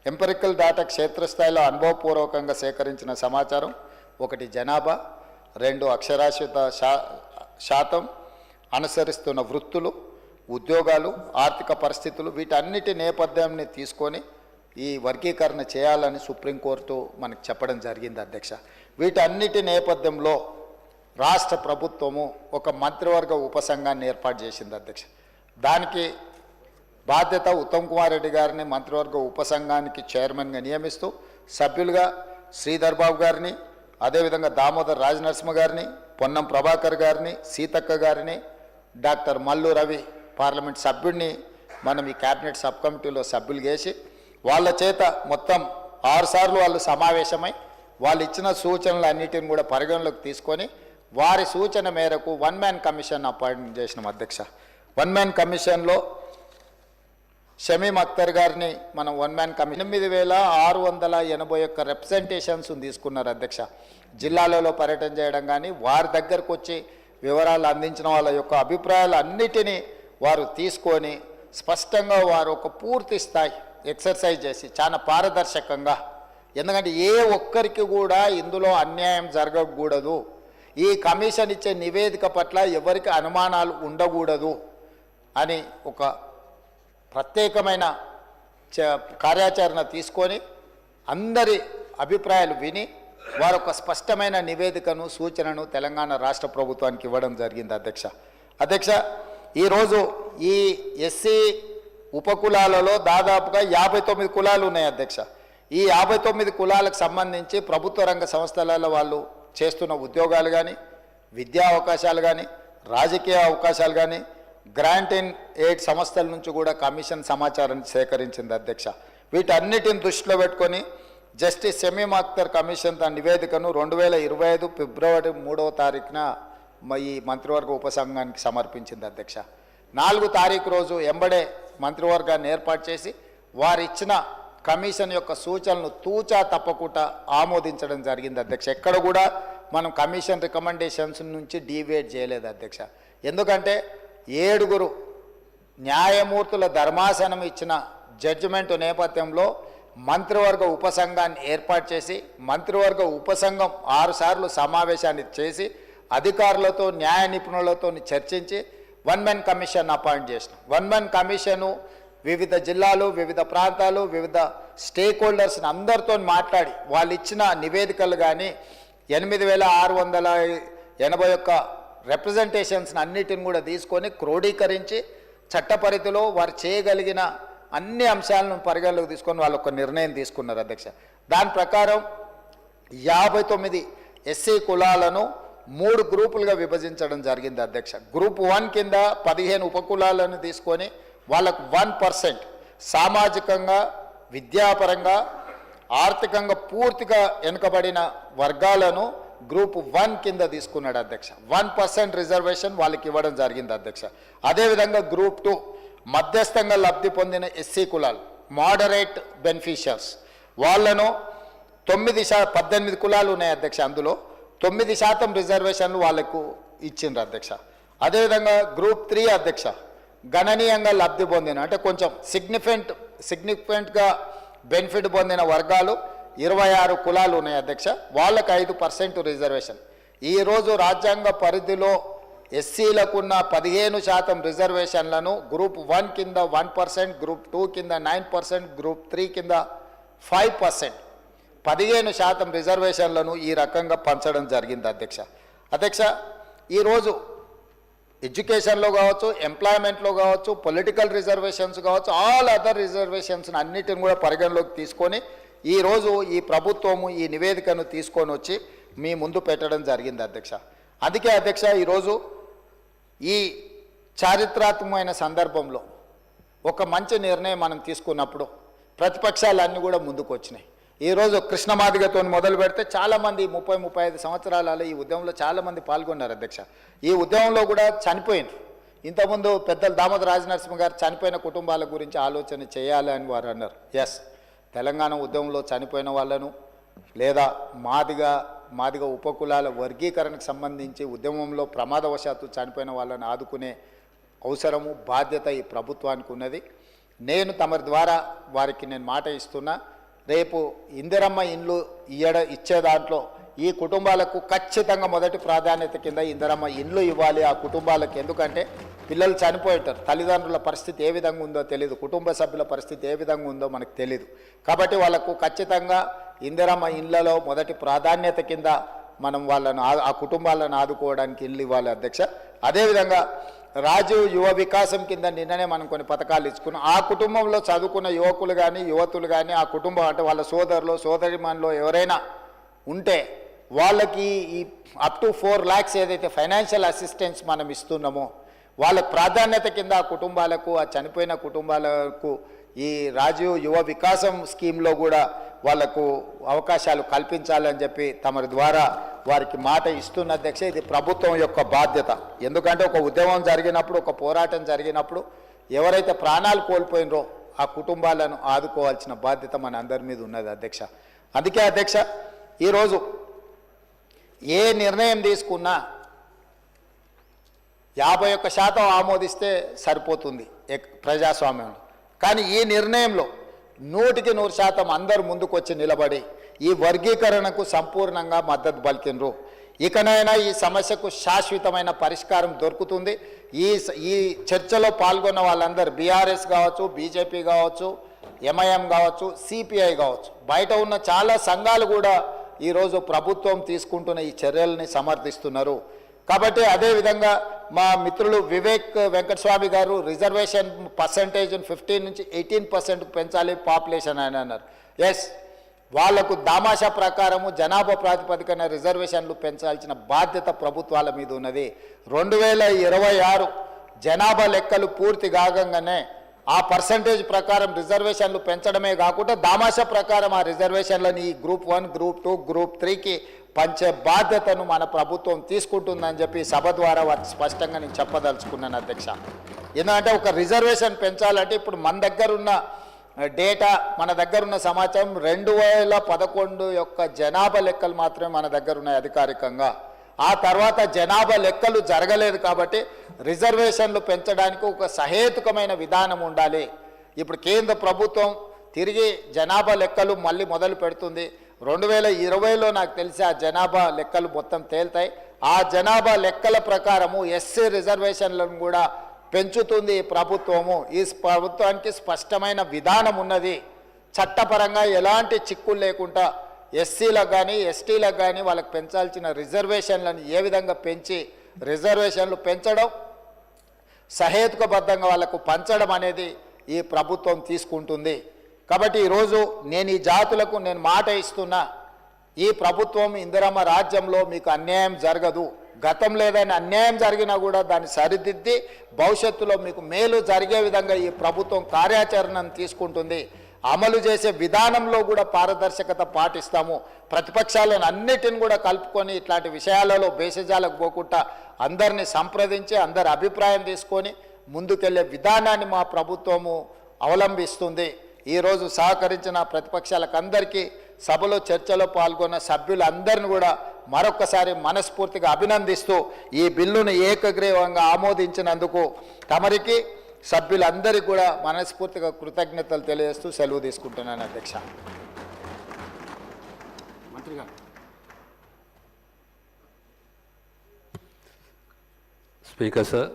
Empirical data క్షేత్రస్థాయిలో అనుభవపూర్వకంగా సేకరించిన సమాచారం, 1 జనాభా, 2 అక్షరాస్యత శాతం, అనుసరిస్తున్న వృత్తులు, ఉద్యోగాలు, ఆర్థిక పరిస్థితులు, వీటన్నిటి నేపథ్యాన్ని తీసుకొని ఈ వర్గీకరణ చేయాలని సుప్రీంకోర్టు మనకు చెప్పడం జరిగింది అధ్యక్ష. వీటన్నిటి నేపథ్యంలో రాష్ట్ర ప్రభుత్వము ఒక మంత్రివర్గ ఉపసంఘాన్ని ఏర్పాటు చేసింది అధ్యక్ష. దానికి బాధ్యత ఉత్తమ్ కుమార్ రెడ్డి గారిని మంత్రివర్గ ఉపసంఘానికి చైర్మన్గా నియమిస్తూ, సభ్యులుగా శ్రీధర్ బాబు గారిని, అదేవిధంగా దామోదర్ రాజనరసింహ గారిని, పొన్నం ప్రభాకర్ గారిని, సీతక్క గారిని, డాక్టర్ మల్లు రవి పార్లమెంట్ సభ్యుడిని మనం ఈ క్యాబినెట్ సబ్ కమిటీలో సభ్యులు చేసి వాళ్ళ చేత మొత్తం 6 సార్లు వాళ్ళు సమావేశమై వాళ్ళు ఇచ్చిన సూచనలు అన్నిటిని కూడా పరిగణలోకి తీసుకొని వారి సూచన మేరకు 1 మ్యాన్ కమిషన్ అపాయింట్ చేసినాం అధ్యక్ష. 1 మ్యాన్ కమిషన్లో షమీమ్ అఖ్తర్ గారిని మనం 1 మ్యాన్ కమిషన్ 8681 రిప్రజెంటేషన్స్ తీసుకున్నారు అధ్యక్ష. జిల్లాలలో పర్యటన చేయడం కానీ వారి దగ్గరకు వచ్చి వివరాలు అందించిన వాళ్ళ యొక్క అభిప్రాయాలు అన్నిటినీ వారు తీసుకొని స్పష్టంగా వారు ఒక పూర్తి స్థాయి ఎక్సర్సైజ్ చేసి చాలా పారదర్శకంగా, ఎందుకంటే ఏ ఒక్కరికి కూడా ఇందులో అన్యాయం జరగకూడదు, ఈ కమిషన్ ఇచ్చే నివేదిక పట్ల ఎవరికి అనుమానాలు ఉండకూడదు అని ఒక ప్రత్యేకమైన కార్యాచరణ తీసుకొని అందరి అభిప్రాయాలు విని వారు ఒక స్పష్టమైన నివేదికను, సూచనను తెలంగాణ రాష్ట్ర ప్రభుత్వానికి ఇవ్వడం జరిగింది అధ్యక్ష. ఈరోజు ఈ ఎస్సీ ఉపకులాలలో దాదాపుగా 59 కులాలు ఉన్నాయి అధ్యక్ష. ఈ 59 కులాలకు సంబంధించి ప్రభుత్వ రంగ సంస్థలలో వాళ్ళు చేస్తున్న ఉద్యోగాలు కానీ, విద్యా అవకాశాలు కానీ, రాజకీయ అవకాశాలు కానీ, గ్రాంట్ అండ్ ఎయిడ్ సంస్థల నుంచి కూడా కమిషన్ సమాచారాన్ని సేకరించింది అధ్యక్ష. వీటన్నిటిని దృష్టిలో పెట్టుకొని జస్టిస్ షమీమ్ అఖ్తర్ కమిషన్ తన నివేదికను 2025 ఫిబ్రవరి 3వ తారీఖున ఈ మంత్రివర్గ ఉపసంఘానికి సమర్పించింది అధ్యక్ష. 4 తారీఖు రోజు ఎంబడే మంత్రివర్గాన్ని ఏర్పాటు చేసి వారు ఇచ్చిన కమిషన్ యొక్క సూచనలు తూచా తప్పకుండా ఆమోదించడం జరిగింది అధ్యక్ష. ఎక్కడ కూడా మనం కమిషన్ రికమెండేషన్స్ నుంచి డీవియేట్ చేయలేదు అధ్యక్ష. ఎందుకంటే 7 న్యాయమూర్తుల ధర్మాసనం ఇచ్చిన జడ్జిమెంట్ నేపథ్యంలో మంత్రివర్గ ఉపసంఘాన్ని ఏర్పాటు చేసి మంత్రివర్గ ఉపసంఘం 6 సార్లు సమావేశాన్ని చేసి అధికారులతో, న్యాయ నిపుణులతో చర్చించి 1 మ్యాన్ కమిషన్ అపాయింట్ చేసినాం. 1 మ్యాన్ కమిషను వివిధ జిల్లాలు, వివిధ ప్రాంతాలు, వివిధ స్టేక్ హోల్డర్స్ని అందరితో మాట్లాడి వాళ్ళు ఇచ్చిన నివేదికలు కానీ 8681 రిప్రజెంటేషన్స్ని అన్నిటిని కూడా తీసుకొని క్రోడీకరించి చట్టపరిధిలో వారు చేయగలిగిన అన్ని అంశాలను పరిగణలోకి తీసుకొని వాళ్ళు ఒక నిర్ణయం తీసుకున్నారు అధ్యక్ష. దాని ప్రకారం 59 ఎస్సీ కులాలను 3 గ్రూపులుగా విభజించడం జరిగింది అధ్యక్ష. గ్రూప్ 1 కింద 15 ఉపకులాలను తీసుకొని వాళ్ళకు 1% సామాజికంగా, విద్యాపరంగా, ఆర్థికంగా పూర్తిగా వెనుకబడిన వర్గాలను గ్రూప్ 1 కింద తీసుకున్నాడు అధ్యక్ష. 1% రిజర్వేషన్ వాళ్ళకి ఇవ్వడం జరిగింది అధ్యక్ష. అదేవిధంగా గ్రూప్ 2 మధ్యస్థంగా లబ్ధి పొందిన ఎస్సీ కులాలు, మోడరేట్ బెనిఫిషియర్స్, వాళ్ళను 18 కులాలు ఉన్నాయి అధ్యక్ష. అందులో 9% రిజర్వేషన్లు వాళ్ళకు ఇచ్చిండ్రు అధ్యక్ష. అదేవిధంగా గ్రూప్ 3 అధ్యక్ష గణనీయంగా లబ్ధి పొందిన, అంటే కొంచెం సిగ్నిఫికెంట్గా బెనిఫిట్ పొందిన వర్గాలు 26 కులాలు ఉన్నాయి అధ్యక్ష. వాళ్ళకు 5% రిజర్వేషన్. ఈరోజు రాజ్యాంగ పరిధిలో ఎస్సీలకున్న 15% రిజర్వేషన్లను గ్రూప్ 1 కింద 1%, గ్రూప్ 2 కింద 9%, గ్రూప్ 3 కింద 5%, 15% రిజర్వేషన్లను ఈ రకంగా పంచడం జరిగింది అధ్యక్ష. ఈరోజు ఎడ్యుకేషన్లో కావచ్చు, ఎంప్లాయ్మెంట్లో కావచ్చు, పొలిటికల్ రిజర్వేషన్స్ కావచ్చు, ఆల్ అదర్ రిజర్వేషన్స్ అన్నిటిని కూడా పరిగణలోకి తీసుకొని ఈరోజు ఈ ప్రభుత్వము ఈ నివేదికను తీసుకొని వచ్చి మీ ముందు పెట్టడం జరిగింది అధ్యక్ష. అందుకే అధ్యక్ష ఈరోజు ఈ చారిత్రాత్మకమైన సందర్భంలో ఒక మంచి నిర్ణయం మనం తీసుకున్నప్పుడు ప్రతిపక్షాలన్నీ కూడా ముందుకు వచ్చినాయి. ఈరోజు కృష్ణమాదిగతో మొదలు పెడితే చాలామంది 30-35 సంవత్సరాలలో ఈ ఉద్యమంలో చాలామంది పాల్గొన్నారు అధ్యక్ష. ఈ ఉద్యమంలో కూడా చనిపోయినారు. ఇంతకుముందు పెద్దలు దామోదర్ రాజనరసింహ గారు చనిపోయిన కుటుంబాల గురించి ఆలోచన చేయాలి అని వారు అన్నారు. ఎస్, తెలంగాణ ఉద్యమంలో చనిపోయిన వాళ్ళను లేదా మాదిగ ఉపకులాల వర్గీకరణకు సంబంధించి ఉద్యమంలో ప్రమాదవశాత్తు చనిపోయిన వాళ్ళని ఆదుకునే అవసరము, బాధ్యత ఈ ప్రభుత్వానికి ఉన్నది. నేను తమరి ద్వారా వారికి మాట ఇస్తున్నా. రేపు ఇందిరమ్మ ఇండ్లు ఇచ్చే దాంట్లో ఈ కుటుంబాలకు ఖచ్చితంగా మొదటి ప్రాధాన్యత కింద ఇందిరమ్మ ఇండ్లు ఇవ్వాలి ఆ కుటుంబాలకు. ఎందుకంటే పిల్లలు చనిపోయింటారు, తల్లిదండ్రుల పరిస్థితి ఏ విధంగా ఉందో తెలియదు, కుటుంబ సభ్యుల పరిస్థితి ఏ విధంగా ఉందో మనకు తెలియదు. కాబట్టి వాళ్ళకు ఖచ్చితంగా ఇందిరమ్మ ఇండ్లలో మొదటి ప్రాధాన్యత కింద మనం వాళ్ళను ఆ కుటుంబాలను ఆదుకోవడానికి ఇల్లు ఇవ్వాలి అధ్యక్ష. అదేవిధంగా రాజీవ్ యువ వికాసం కింద నిన్ననే మనం కొన్ని పథకాలు ఇచ్చుకున్నాం. ఆ కుటుంబంలో చదువుకున్న యువకులు కానీ యువతులు కానీ ఆ కుటుంబం అంటే వాళ్ళ సోదరులు సోదరిమణులు ఎవరైనా ఉంటే వాళ్ళకి ఈ అప్ టు 4 lakhs ఏదైతే ఫైనాన్షియల్ అసిస్టెన్స్ మనం ఇస్తున్నామో వాళ్ళకు ప్రాధాన్యత కింద ఆ కుటుంబాలకు, ఆ చనిపోయిన కుటుంబాలకు ఈ రాజీవ్ యువ వికాసం స్కీమ్లో కూడా వాళ్లకు అవకాశాలు కల్పించాలని చెప్పి తమరి ద్వారా వారికి మాట ఇస్తున్న అధ్యక్ష. ఇది ప్రభుత్వం యొక్క బాధ్యత. ఎందుకంటే ఒక ఉద్యమం జరిగినప్పుడు, ఒక పోరాటం జరిగినప్పుడు ఎవరైతే ప్రాణాలు కోల్పోయినరో ఆ కుటుంబాలను ఆదుకోవాల్సిన బాధ్యత మన అందరి మీద ఉన్నది అధ్యక్ష. అందుకే అధ్యక్ష ఈరోజు ఏ నిర్ణయం తీసుకున్నా 51% ఆమోదిస్తే సరిపోతుంది ప్రజాస్వామ్యంలో. కానీ ఈ నిర్ణయంలో 100% అందరూ ముందుకొచ్చి నిలబడి ఈ వర్గీకరణకు సంపూర్ణంగా మద్దతు పలికినరు. ఇకనైనా ఈ సమస్యకు శాశ్వతమైన పరిష్కారం దొరుకుతుంది. ఈ చర్చలో పాల్గొన్న వాళ్ళందరూ బీఆర్ఎస్ కావచ్చు, బీజేపీ కావచ్చు, ఎంఐఎం కావచ్చు, సిపిఐ కావచ్చు, బయట ఉన్న చాలా సంఘాలు కూడా ఈరోజు ప్రభుత్వం తీసుకుంటున్న ఈ చర్యల్ని సమర్థిస్తున్నారు. కాబట్టి అదేవిధంగా మా మిత్రులు వివేక్ వెంకటస్వామి గారు రిజర్వేషన్ పర్సంటేజ్ని 15 నుంచి 18% పెంచాలి పాపులేషన్ అని అన్నారు. ఎస్, వాళ్లకు దామాషా ప్రకారము జనాభా ప్రాతిపదికన రిజర్వేషన్లు పెంచాల్సిన బాధ్యత ప్రభుత్వాల మీద ఉన్నది. 2026 జనాభా లెక్కలు పూర్తి కాగానే ఆ పర్సంటేజ్ ప్రకారం రిజర్వేషన్లు పెంచడమే కాకుండా దామాషా ప్రకారం ఆ రిజర్వేషన్లని ఈ గ్రూప్ 1, గ్రూప్ 2, గ్రూప్ 3కి పంచే బాధ్యతను మన ప్రభుత్వం తీసుకుంటుందని చెప్పి సభ ద్వారా వారికి స్పష్టంగా నేను చెప్పదలుచుకున్నాను అధ్యక్ష. ఎందుకంటే ఒక రిజర్వేషన్ పెంచాలంటే ఇప్పుడు మన దగ్గర ఉన్న డేటా, మన దగ్గర ఉన్న సమాచారం 2011 యొక్క జనాభా లెక్కలు మాత్రమే మన దగ్గర ఉన్నాయి అధికారికంగా. ఆ తర్వాత జనాభా లెక్కలు జరగలేదు. కాబట్టి రిజర్వేషన్లు పెంచడానికి ఒక సహేతుకమైన విధానం ఉండాలి. ఇప్పుడు కేంద్ర ప్రభుత్వం తిరిగి జనాభా లెక్కలు మళ్ళీ మొదలు పెడుతుంది. 2020లో నాకు తెలిసి ఆ జనాభా లెక్కలు మొత్తం తేల్తాయి. ఆ జనాభా లెక్కల ప్రకారము ఎస్సీ రిజర్వేషన్లను కూడా పెంచుతుంది ఈ ప్రభుత్వము. ఈ ప్రభుత్వానికి స్పష్టమైన విధానం ఉన్నది. చట్టపరంగా ఎలాంటి చిక్కులు లేకుండా ఎస్సీలకు కానీ ఎస్టీలకు కానీ వాళ్ళకి పెంచాల్సిన రిజర్వేషన్లను ఏ విధంగా పెంచి రిజర్వేషన్లు పెంచడం, సహేతుకబద్ధంగా వాళ్ళకు పంచడం అనేది ఈ ప్రభుత్వం తీసుకుంటుంది. కాబట్టి ఈరోజు నేను ఈ జాతులకు నేను మాట ఇస్తున్నా, ఈ ప్రభుత్వం ఇందిరమ్మ రాజ్యంలో మీకు అన్యాయం జరగదు. గతంలో ఏదైనా అన్యాయం జరిగినా కూడా దాన్ని సరిదిద్ది భవిష్యత్తులో మీకు మేలు జరిగే విధంగా ఈ ప్రభుత్వం కార్యాచరణను తీసుకుంటుంది. అమలు చేసే విధానంలో కూడా పారదర్శకత పాటిస్తాము. ప్రతిపక్షాలను అన్నిటిని కూడా కలుపుకొని ఇట్లాంటి విషయాలలో భేషజాలకు పోకుండా అందరినీ సంప్రదించి అందరి అభిప్రాయం తీసుకొని ముందుకెళ్లే విధానాన్ని మా ప్రభుత్వము అవలంబిస్తుంది. ఈరోజు సహకరించిన ప్రతిపక్షాలకు అందరికీ, సభలో చర్చలో పాల్గొన్న సభ్యులందరిని కూడా మరొక్కసారి మనస్ఫూర్తిగా అభినందిస్తూ ఈ బిల్లును ఏకగ్రీవంగా ఆమోదించినందుకు తమరికి సభ్యులందరికీ కూడా మనస్ఫూర్తిగా కృతజ్ఞతలు తెలియజేస్తూ సెలవు తీసుకుంటున్నాను అధ్యక్ష. మంత్రి గారు. Speaker sir.